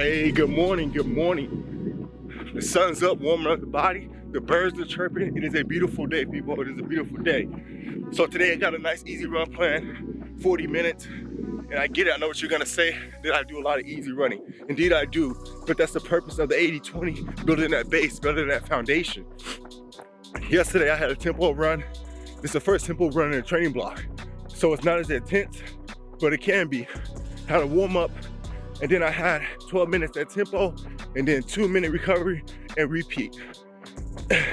Hey, good morning, good morning. The sun's up, warming up the body. The birds are chirping. It is a beautiful day, people. It is a beautiful day. So today I got a nice easy run plan, 40 minutes. And I get it, I know what you're gonna say, that I do a lot of easy running. Indeed I do, but that's the purpose of the 80-20, building that base, building that foundation. Yesterday I had a tempo run. This is the first tempo run in a training block. So it's not as intense, but it can be. Had a warm up, and then I had 12 minutes at tempo, and then 2-minute recovery and repeat.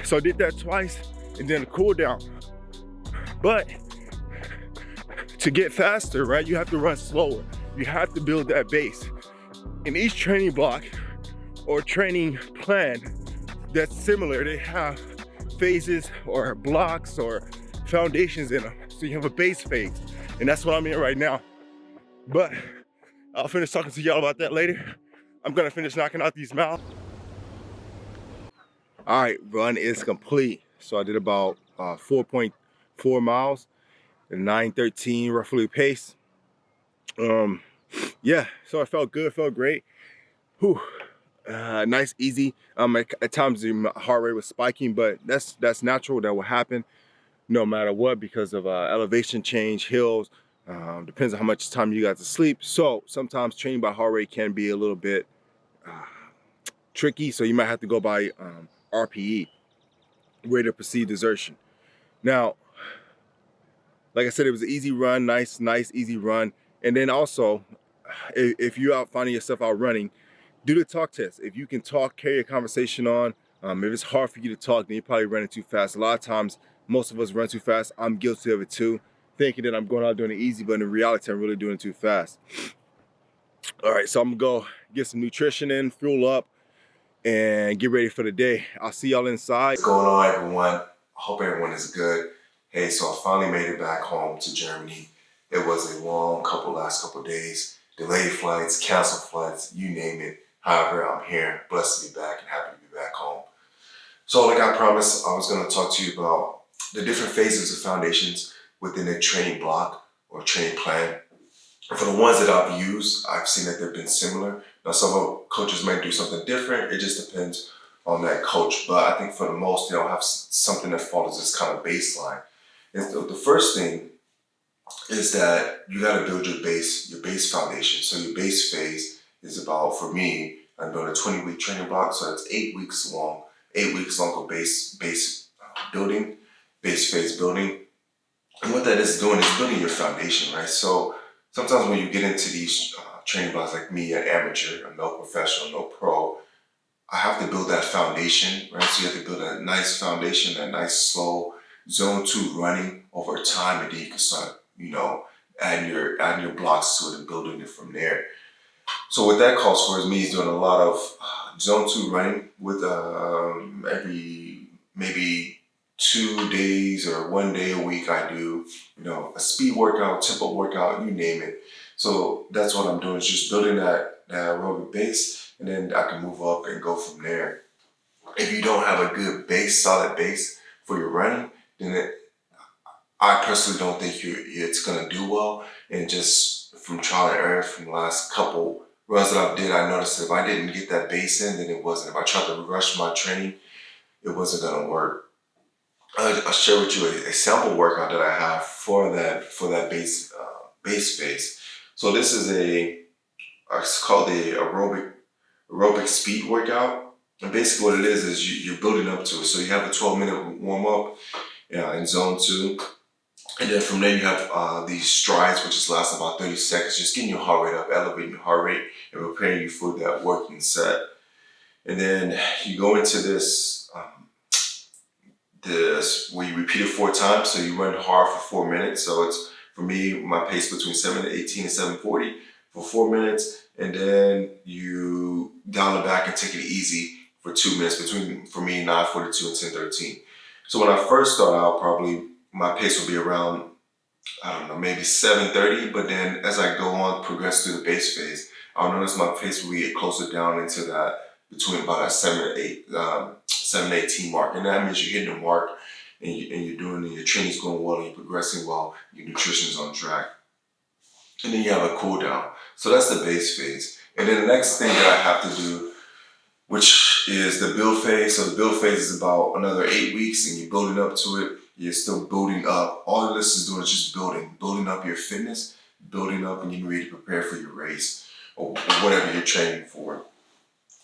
So I did that twice, and then a cool down. But to get faster, right, you have to run slower. You have to build that base. In each training block or training plan that's similar, they have phases or blocks or foundations in them. So you have a base phase, and that's what I'm in right now. But I'll finish talking to y'all about that later. I'm gonna finish knocking out these miles. All right, run is complete. So I did about 4.4 miles at 9:13 roughly pace. Yeah, so it felt good, felt great. Whew. Nice, easy. At times the heart rate was spiking, but that's natural. That will happen no matter what because of elevation change, hills. Depends on how much time you got to sleep. So sometimes training by heart rate can be a little bit tricky. So you might have to go by RPE, rate of perceived exertion. Now, like I said, it was an easy run, nice, easy run. And then also, if you're out finding yourself out running, do the talk test. If you can talk, carry a conversation on. If it's hard for you to talk, then you're probably running too fast. A lot of times, most of us run too fast. I'm guilty of it too, thinking that I'm going out doing it easy, but in reality, I'm really doing it too fast. All right, so I'm gonna go get some nutrition in, fuel up, and get ready for the day. I'll see y'all inside. What's going on, everyone? I hope everyone is good. Hey, so I finally made it back home to Germany. It was a long last couple days. Delayed flights, canceled flights, you name it. However, I'm here, blessed to be back and happy to be back home. So like I promised, I was going to talk to you about the different phases of foundations within a training block or training plan. And for the ones that I've used, I've seen that they've been similar. Now, some coaches might do something different. It just depends on that coach. But I think for the most, they'll have something that follows this kind of baseline. And so the first thing is that you got to build your base foundation. So your base phase is about, for me, I'm doing a 20-week training block, so that's 8 weeks long. 8 weeks long of base building, base phase building. And what that is doing is building your foundation, right? So sometimes when you get into these training blocks like me, an amateur, no professional, no pro, I have to build that foundation, right? So you have to build a nice foundation, that nice slow zone 2 running over time, and then you can start, adding your blocks to it and building it from there. So what that calls for is me doing a lot of zone 2 running with every maybe 2 days or 1 day a week I do, a speed workout, tempo workout, you name it. So that's what I'm doing, is just building that aerobic base, and then I can move up and go from there. If you don't have a good base, solid base for your running, then I personally don't think it's gonna do well. And just from trial and error from the last couple runs that I did, I noticed that if I didn't get that base in, then it wasn't. If I tried to rush my training, it wasn't gonna work. I'll share with you a sample workout that I have for that base phase. So this is it's called the aerobic speed workout. And basically what it is you're building up to it. So you have a 12-minute warm up in zone 2. And then from there you have these strides, which just last about 30 seconds, just getting your heart rate up, elevating your heart rate, and preparing you for that working set. And then you go into this where you repeat it 4 times. So you run hard for 4 minutes. So it's, for me, my pace between 7:18 and 7:40 for 4 minutes. And then you dial it back and take it easy for 2 minutes between, for me, 9:42 and 10:13. So when I first start out, probably my pace will be around, I don't know, maybe 7:30. But then as I go on, progress through the base phase, I'll notice my pace will get closer down into that, between about that 7:18 mark. And that means you're hitting the mark, and you're doing, and your training's going well, and you're progressing well, your nutrition's on track. And then you have a cool down. So that's the base phase. And then the next thing that I have to do, which is the build phase. So the build phase is about another 8 weeks, and you're building up to it. You're still building up. All this is doing is just building up your fitness, building up, and getting ready to prepare for your race or whatever you're training for.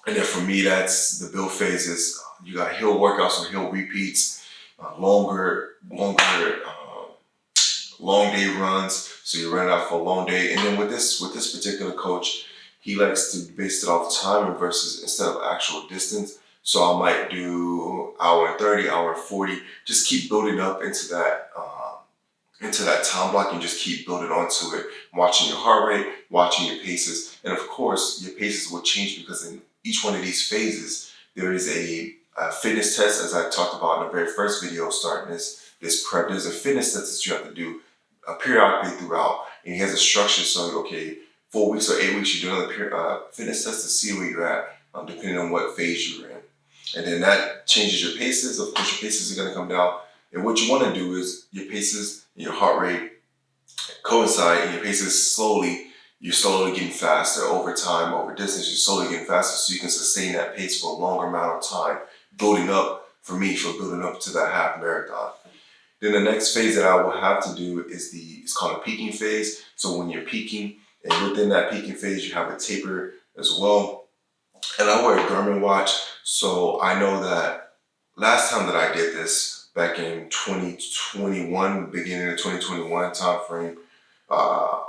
And then for me, that's the build phase is you got hill workouts or hill repeats, long day runs. So you're running out for a long day. And then with this particular coach, he likes to base it off timing versus instead of actual distance. So I might do hour and 30, hour and 40. Just keep building up into that time block and just keep building onto it. Watching your heart rate, watching your paces, and of course your paces will change because in each one of these phases there is a fitness test, as I talked about in the very first video starting this prep. There's a fitness test that you have to do periodically throughout, and he has a structure. So okay, 4 weeks or 8 weeks, you're doing a fitness test to see where you're at, depending on what phase you're in. And then that changes your paces. Of course, your paces are going to come down. And what you want to do is your paces and your heart rate coincide, and your paces you're slowly getting faster over time, over distance. You're slowly getting faster so you can sustain that pace for a longer amount of time, building up to that half marathon. Then the next phase that I will have to do is it's called a peaking phase. So when you're peaking, and within that peaking phase, you have a taper as well. And I wear a Garmin watch, so I know that last time that I did this, back in 2021, beginning of 2021 time frame,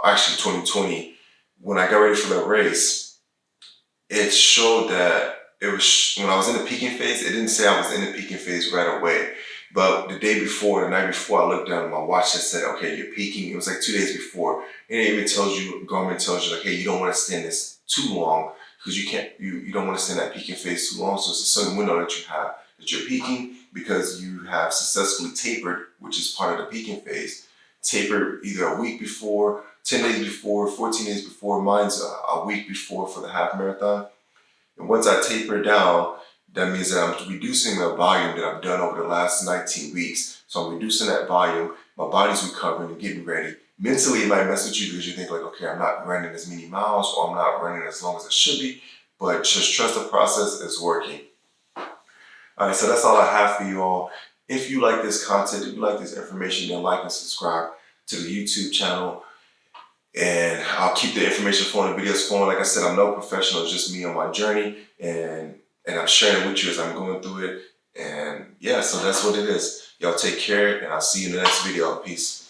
actually 2020, when I got ready for the race, it showed that it was, when I was in the peaking phase, it didn't say I was in the peaking phase right away. But the night before, I looked down at my watch that said, okay, you're peaking. It was like 2 days before. And it even Garmin tells you like, hey, you don't want to stay in this too long because you don't want to stay in that peaking phase too long. So it's a certain window that you have that you're peaking because you have successfully tapered, which is part of the peaking phase. Taper either a week before, 10 days before, 14 days before. Mine's a week before for the half marathon. And once I taper down, that means that I'm reducing the volume that I've done over the last 19 weeks. So I'm reducing that volume. My body's recovering and getting ready. Mentally, it might mess with you because you think like, okay, I'm not running as many miles or I'm not running as long as I should be. But just trust the process is working. All right, so that's all I have for you all. If you like this content, if you like this information, then like and subscribe to the YouTube channel. And I'll keep the information flowing, the videos flowing. Like I said, I'm no professional. It's just me on my journey. And I'm sharing it with you as I'm going through it. And yeah, so that's what it is. Y'all take care, and I'll see you in the next video. Peace.